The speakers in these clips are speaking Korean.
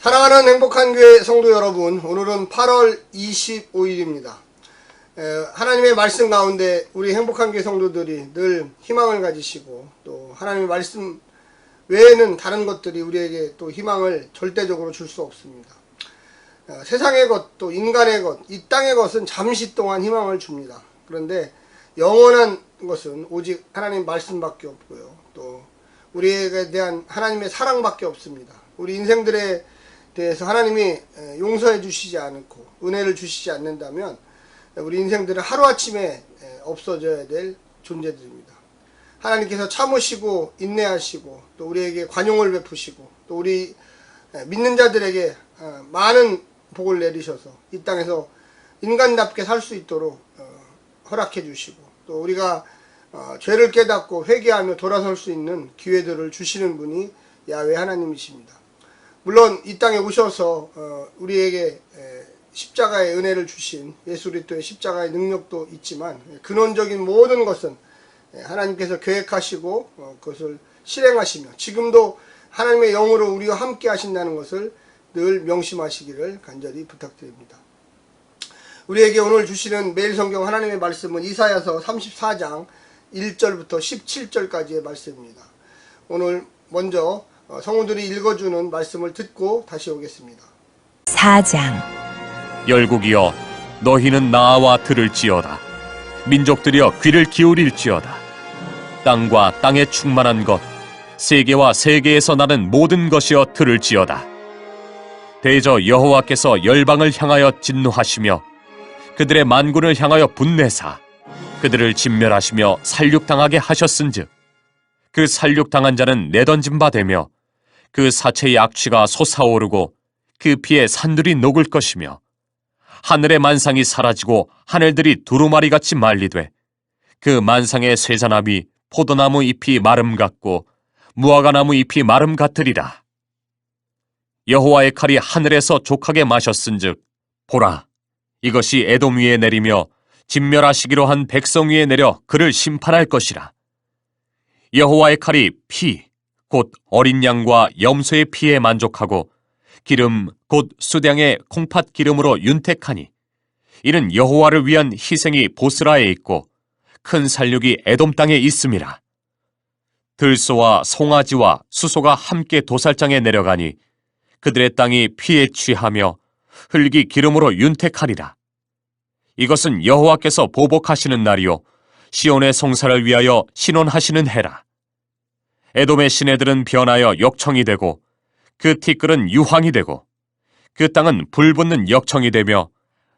사랑하는 행복한 교회 성도 여러분, 오늘은 8월 25일입니다. 하나님의 말씀 가운데 우리 행복한 교회 성도들이 늘 희망을 가지시고 또 하나님의 말씀 외에는 다른 것들이 우리에게 또 희망을 절대적으로 줄 수 없습니다. 세상의 것, 또 인간의 것, 이 땅의 것은 잠시 동안 희망을 줍니다. 그런데 영원한 것은 오직 하나님 말씀밖에 없고요. 또 우리에게 대한 하나님의 사랑밖에 없습니다. 우리 인생들에 대해서 하나님이 용서해 주시지 않고 은혜를 주시지 않는다면 우리 인생들은 하루아침에 없어져야 될 존재들입니다. 하나님께서 참으시고 인내하시고 또 우리에게 관용을 베푸시고 또 우리 믿는 자들에게 많은 복을 내리셔서 이 땅에서 인간답게 살 수 있도록 허락해 주시고 또 우리가 죄를 깨닫고 회개하며 돌아설 수 있는 기회들을 주시는 분이 야훼 하나님이십니다. 물론 이 땅에 오셔서 우리에게 십자가의 은혜를 주신 예수 그리스도의 십자가의 능력도 있지만 근원적인 모든 것은 하나님께서 계획하시고 그것을 실행하시며 지금도 하나님의 영으로 우리와 함께 하신다는 것을 늘 명심하시기를 간절히 부탁드립니다. 우리에게 오늘 주시는 매일 성경 하나님의 말씀은 이사야서 34장 1절부터 17절까지의 말씀입니다. 오늘 먼저 성우들이 읽어주는 말씀을 듣고 다시 오겠습니다. 4장 열국이여 너희는 나와 들을지어다. 민족들이여 귀를 기울일지어다. 땅과 땅에 충만한 것, 세계와 세계에서 나는 모든 것이여 들을지어다. 대저 여호와께서 열방을 향하여 진노하시며 그들의 만군을 향하여 분내사 그들을 진멸하시며 살육당하게 하셨은즉 그 살육당한 자는 내던진 바 되며 그 사체의 악취가 솟아오르고 그 피에 산들이 녹을 것이며 하늘의 만상이 사라지고 하늘들이 두루마리같이 말리되 그 만상의 쇠자나무 포도나무 잎이 마름 같고 무화과나무 잎이 마름 같으리라. 여호와의 칼이 하늘에서 족하게 마셨은즉 보라 이것이 에돔 위에 내리며 진멸하시기로 한 백성 위에 내려 그를 심판할 것이라. 여호와의 칼이 피 곧 어린 양과 염소의 피에 만족하고 기름 곧 수량의 콩팥 기름으로 윤택하니 이는 여호와를 위한 희생이 보스라에 있고 큰 살육이 에돔 땅에 있음이라. 들소와 송아지와 수소가 함께 도살장에 내려가니 그들의 땅이 피에 취하며 흙이 기름으로 윤택하리라. 이것은 여호와께서 보복하시는 날이요 시온의 성사를 위하여 신원하시는 해라. 에돔의 시내들은 변하여 역청이 되고 그 티끌은 유황이 되고 그 땅은 불붙는 역청이 되며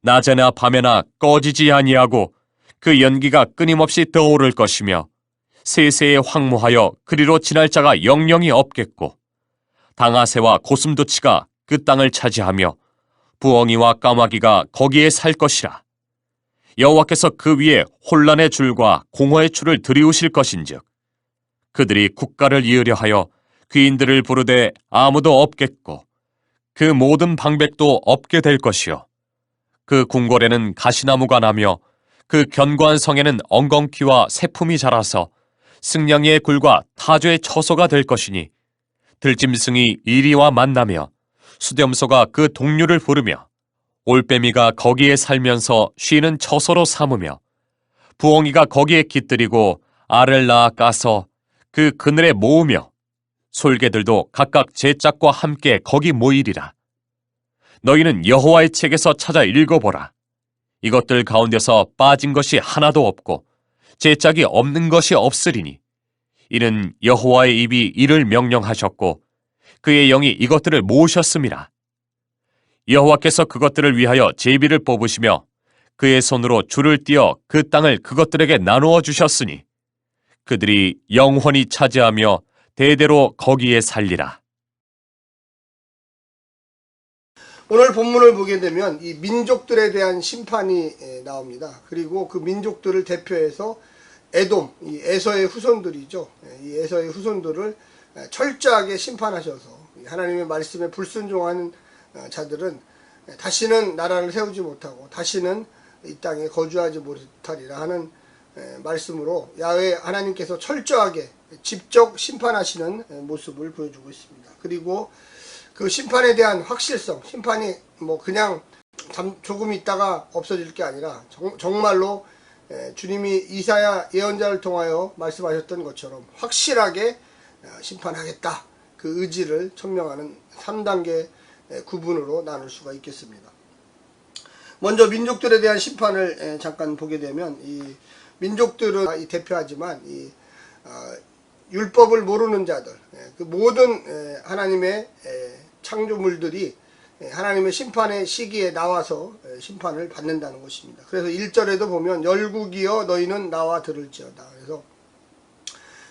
낮에나 밤에나 꺼지지 아니하고 그 연기가 끊임없이 떠오를 것이며 세세에 황무하여 그리로 지날 자가 영영이 없겠고 당아새와 고슴도치가 그 땅을 차지하며 부엉이와 까마귀가 거기에 살 것이라. 여호와께서 그 위에 혼란의 줄과 공허의 줄을 들이우실 것인즉 그들이 국가를 이으려 하여 귀인들을 부르되 아무도 없겠고 그 모든 방백도 없게 될 것이요 그 궁궐에는 가시나무가 나며 그 견고한 성에는 엉겅퀴와 새품이 자라서 승냥이의 굴과 타조의 처소가 될 것이니 들짐승이 이리와 만나며 수렴소가 그 동류를 부르며 올빼미가 거기에 살면서 쉬는 처소로 삼으며 부엉이가 거기에 깃들이고 알을 낳아 까서 그 그늘에 모으며 솔개들도 각각 제 짝과 함께 거기 모이리라. 너희는 여호와의 책에서 찾아 읽어보라. 이것들 가운데서 빠진 것이 하나도 없고 제 짝이 없는 것이 없으리니 이는 여호와의 입이 이를 명령하셨고 그의 영이 이것들을 모으셨음이라. 여호와께서 그것들을 위하여 제비를 뽑으시며 그의 손으로 줄을 띄어 그 땅을 그것들에게 나누어 주셨으니 그들이 영원히 차지하며 대대로 거기에 살리라. 오늘 본문을 보게 되면 이 민족들에 대한 심판이 나옵니다. 그리고 그 민족들을 대표해서 에돔, 이 에서의 후손들이죠. 이 에서의 후손들을 철저하게 심판하셔서 하나님의 말씀에 불순종하는 자들은 다시는 나라를 세우지 못하고 다시는 이 땅에 거주하지 못하리라 하는 말씀으로 야훼 하나님께서 철저하게 직접 심판하시는 모습을 보여주고 있습니다. 그리고 그 심판에 대한 확실성, 심판이 뭐 그냥 조금 있다가 없어질 게 아니라 정말로 주님이 이사야 예언자를 통하여 말씀하셨던 것처럼 확실하게 심판하겠다. 그 의지를 천명하는 3단계 구분으로 나눌 수가 있겠습니다. 먼저 민족들에 대한 심판을 잠깐 보게 되면 이 민족들은 대표하지만 이 율법을 모르는 자들, 그 모든 하나님의 창조물들이 하나님의 심판의 시기에 나와서 심판을 받는다는 것입니다. 그래서 1절에도 보면 열국이여 너희는 나와 들을지어다. 그래서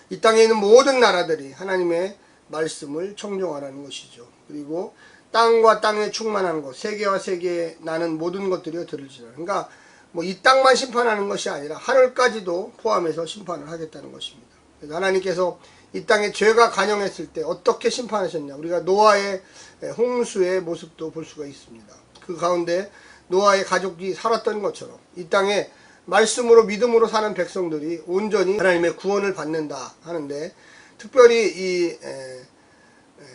이 땅에 있는 모든 나라들이 하나님의 말씀을 청종하라는 것이죠. 그리고 땅과 땅에 충만한 것, 세계와 세계에 나는 모든 것들이 들을지어다. 그러니까 뭐 이 땅만 심판하는 것이 아니라 하늘까지도 포함해서 심판을 하겠다는 것입니다. 그래서 하나님께서 이 땅에 죄가 간영했을 때 어떻게 심판하셨냐. 우리가 노아의 홍수의 모습도 볼 수가 있습니다. 그 가운데 노아의 가족이 살았던 것처럼 이 땅에 말씀으로 믿음으로 사는 백성들이 온전히 하나님의 구원을 받는다 하는데, 특별히 이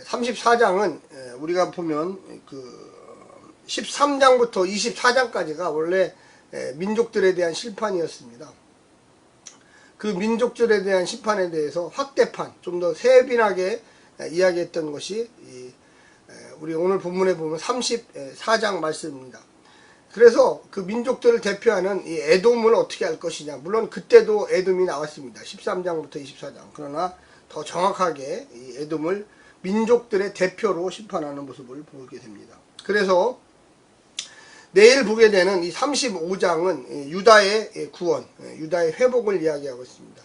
34장은 우리가 보면 그 13장부터 24장까지가 원래 민족들에 대한 심판이었습니다. 그 민족들에 대한 심판에 대해서 확대판, 좀 더 세빈하게 이야기했던 것이 우리 오늘 본문에 보면 34장 말씀입니다. 그래서 그 민족들을 대표하는 이 에돔을 어떻게 할 것이냐. 물론 그때도 에돔이 나왔습니다. 13장부터 24장. 그러나 더 정확하게 이 에돔을 민족들의 대표로 심판하는 모습을 보게 됩니다. 그래서 내일 보게 되는 이 35장은 유다의 구원, 유다의 회복을 이야기하고 있습니다.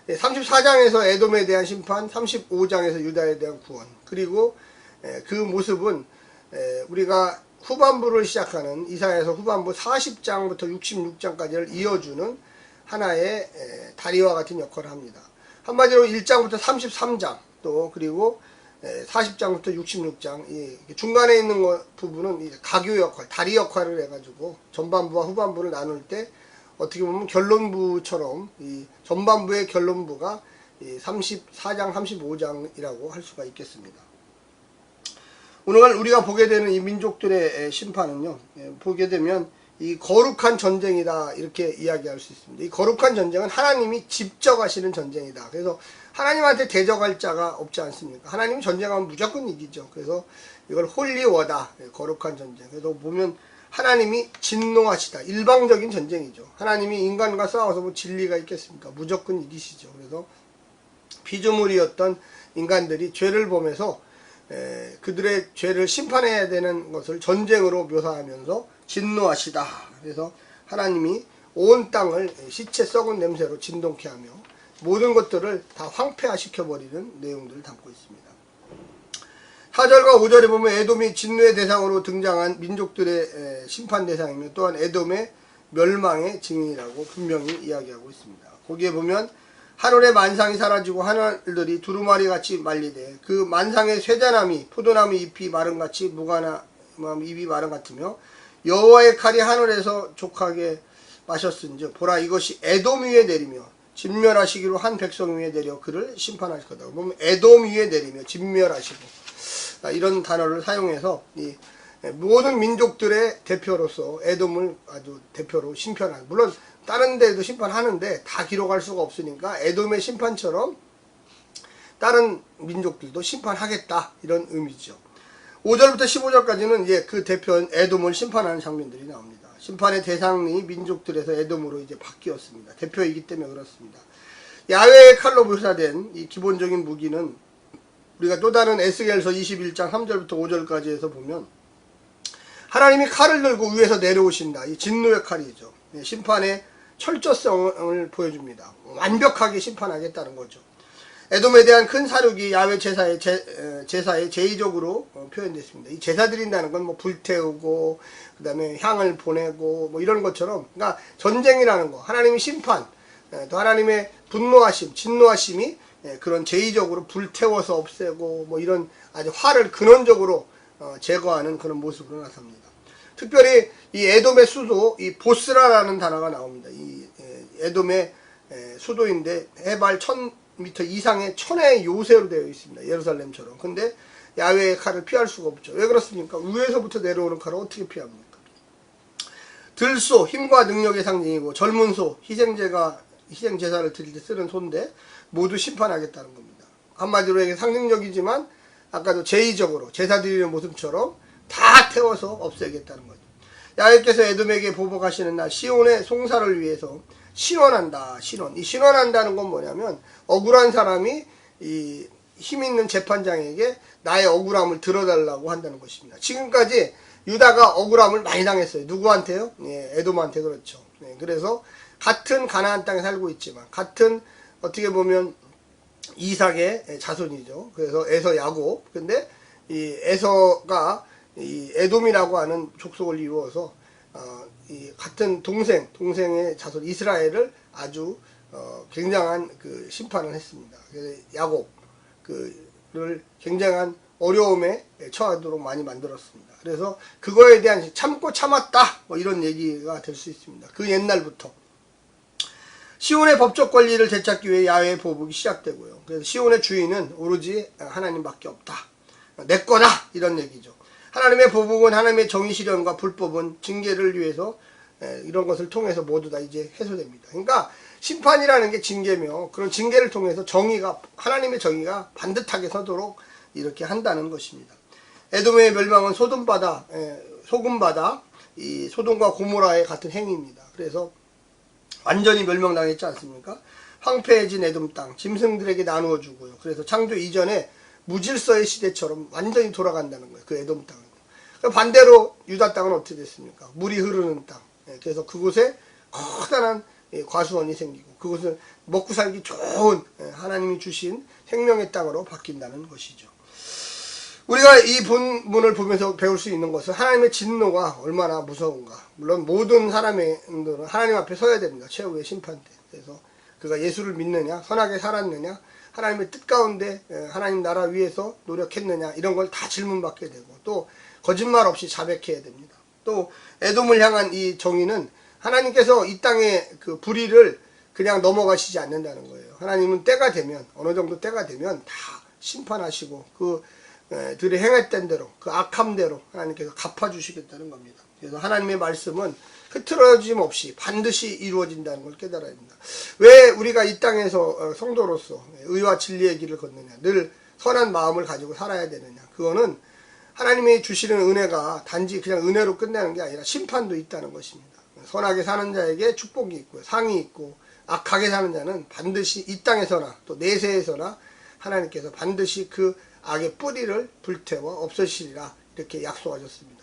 34장에서 에돔에 대한 심판, 35장에서 유다에 대한 구원, 그리고 그 모습은 우리가 후반부를 시작하는 이사야서 후반부 40장부터 66장까지를 이어주는 하나의 다리와 같은 역할을 합니다. 한마디로 1장부터 33장, 또 그리고 40장부터 66장, 이 중간에 있는 부분은 가교 역할, 다리 역할을 해가지고 전반부와 후반부를 나눌 때 어떻게 보면 결론부처럼 이 전반부의 결론부가 34장, 35장이라고 할 수가 있겠습니다. 오늘 우리가 보게 되는 이 민족들의 심판은요, 보게 되면 이 거룩한 전쟁이다, 이렇게 이야기할 수 있습니다. 이 거룩한 전쟁은 하나님이 직접 하시는 전쟁이다. 그래서 하나님한테 대적할 자가 없지 않습니까? 하나님이 전쟁하면 무조건 이기죠. 그래서 이걸 홀리워다, 거룩한 전쟁. 그래서 보면 하나님이 진노하시다, 일방적인 전쟁이죠. 하나님이 인간과 싸워서 뭐 진리가 있겠습니까? 무조건 이기시죠. 그래서 피조물이었던 인간들이 죄를 범해서 그들의 죄를 심판해야 되는 것을 전쟁으로 묘사하면서 진노하시다. 그래서 하나님이 온 땅을 시체 썩은 냄새로 진동케 하며 모든 것들을 다 황폐화시켜버리는 내용들을 담고 있습니다. 4절과 5절에 보면 에돔이 진노의 대상으로 등장한 민족들의 심판 대상이며 또한 에돔의 멸망의 증인이라고 분명히 이야기하고 있습니다. 거기에 보면 하늘의 만상이 사라지고 하늘들이 두루마리같이 말리되 그 만상의 쇠자나미 포도나무 잎이 마른같이 무화과 잎이 마른 같으며 여호와의 칼이 하늘에서 족하게 마셨은즉 보라 이것이 에돔 위에 내리며 진멸하시기로 한 백성 위에 내려 그를 심판하실 거다. 보면 에돔 위에 내리며 진멸하시고, 이런 단어를 사용해서 이 모든 민족들의 대표로서 에돔을 아주 대표로 심판하는, 물론 다른 데도 심판하는데 다 기록할 수가 없으니까 에돔의 심판처럼 다른 민족들도 심판하겠다, 이런 의미죠. 5절부터 15절까지는 그 대표인 에돔을 심판하는 장면들이 나옵니다. 심판의 대상이 민족들에서 에돔으로 이제 바뀌었습니다. 대표이기 때문에 그렇습니다. 야훼의 칼로 묘사된 이 기본적인 무기는 우리가 또 다른 에스겔서 21장 3절부터 5절까지 해서 보면 하나님이 칼을 들고 위에서 내려오신다. 이 진노의 칼이죠. 심판의 철저성을 보여줍니다. 완벽하게 심판하겠다는 거죠. 에돔에 대한 큰 사륙이 야훼 제사의 제의적으로 표현됐습니다. 이 제사 드린다는 건 뭐 불태우고 그 다음에 향을 보내고 뭐 이런 것처럼, 그러니까 전쟁이라는 거, 하나님의 심판, 또 하나님의 분노하심, 진노하심이 그런 제의적으로 불태워서 없애고 뭐 이런 아주 화를 근원적으로 제거하는 그런 모습으로 나섭니다. 특별히 이 에돔의 수도, 이 보스라라는 단어가 나옵니다. 이 에돔의 수도인데 해발 1000m 이상의 천의 요새로 되어 있습니다. 예루살렘처럼. 근데 야훼의 칼을 피할 수가 없죠. 왜 그렇습니까? 위에서부터 내려오는 칼을 어떻게 피합니까? 들소, 힘과 능력의 상징이고, 젊은 소, 희생제사를 드릴 때 쓰는 소인데 모두 심판하겠다는 겁니다. 한마디로 이게 상징적이지만 아까도 제의적으로 제사 드리는 모습처럼 다 태워서 없애겠다는 거죠. 야훼께서 에돔에게 보복하시는 날 시온의 송사를 위해서 신원한다. 신원. 이 신원한다는 건 뭐냐면 억울한 사람이 이 힘 있는 재판장에게 나의 억울함을 들어달라고 한다는 것입니다. 지금까지 유다가 억울함을 많이 당했어요. 누구한테요? 예, 에돔한테 그렇죠. 예, 그래서 같은 가나안 땅에 살고 있지만 같은 어떻게 보면 이삭의 자손이죠. 그래서 에서 야곱. 근데 이 에서가 이 에돔이라고 하는 족속을 이루어서 이 같은 동생의 자손 이스라엘을 아주 굉장한 그 심판을 했습니다. 그래서 야곱 그를 굉장한 어려움에 처하도록 많이 만들었습니다. 그래서 그거에 대한 참고 참았다 뭐 이런 얘기가 될 수 있습니다. 그 옛날부터 시온의 법적 권리를 되찾기 위해 야훼의 보복이 시작되고요. 그래서 시온의 주인은 오로지 하나님밖에 없다. 내 거다 이런 얘기죠. 하나님의 보복은 하나님의 정의 실현과 불법은 징계를 위해서 이런 것을 통해서 모두 다 이제 해소됩니다. 그러니까 심판이라는 게 징계며 그런 징계를 통해서 하나님의 정의가 반듯하게 서도록 이렇게 한다는 것입니다. 에돔의 멸망은 소금바다 이 소돔과 고모라의 같은 행위입니다. 그래서 완전히 멸망당했지 않습니까? 황폐해진 에돔 땅 짐승들에게 나누어 주고요. 그래서 창조 이전에 무질서의 시대처럼 완전히 돌아간다는 거예요. 그 에돔 땅은. 반대로 유다 땅은 어떻게 됐습니까? 물이 흐르는 땅. 그래서 그곳에 커다란 과수원이 생기고 그것을 먹고 살기 좋은 하나님이 주신 생명의 땅으로 바뀐다는 것이죠. 우리가 이 본문을 보면서 배울 수 있는 것은 하나님의 진노가 얼마나 무서운가. 물론 모든 사람들은 하나님 앞에 서야 됩니다. 최후의 심판 때. 그래서 그가 예수를 믿느냐, 선하게 살았느냐, 하나님의 뜻 가운데 하나님 나라 위해서 노력했느냐 이런 걸 다 질문받게 되고 또 거짓말 없이 자백해야 됩니다. 또 에돔을 향한 이 정의는 하나님께서 이 땅의 그 불의를 그냥 넘어가시지 않는다는 거예요. 하나님은 때가 되면 어느 정도 때가 되면 다 심판하시고 그들이 행했던 대로 그 악함대로 하나님께서 갚아주시겠다는 겁니다. 그래서 하나님의 말씀은 흐트러짐 없이 반드시 이루어진다는 걸 깨달아야 합니다. 왜 우리가 이 땅에서 성도로서 의와 진리의 길을 걷느냐, 늘 선한 마음을 가지고 살아야 되느냐, 그거는 하나님이 주시는 은혜가 단지 그냥 은혜로 끝나는 게 아니라 심판도 있다는 것입니다. 선하게 사는 자에게 축복이 있고요, 상이 있고 악하게 사는 자는 반드시 이 땅에서나 또 내세에서나 하나님께서 반드시 그 악의 뿌리를 불태워 없애시리라 이렇게 약속하셨습니다.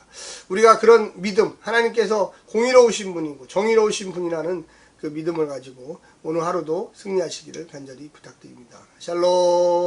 우리가 그런 믿음, 하나님께서 공의로우신 분이고 정의로우신 분이라는 그 믿음을 가지고 오늘 하루도 승리하시기를 간절히 부탁드립니다. 샬롬.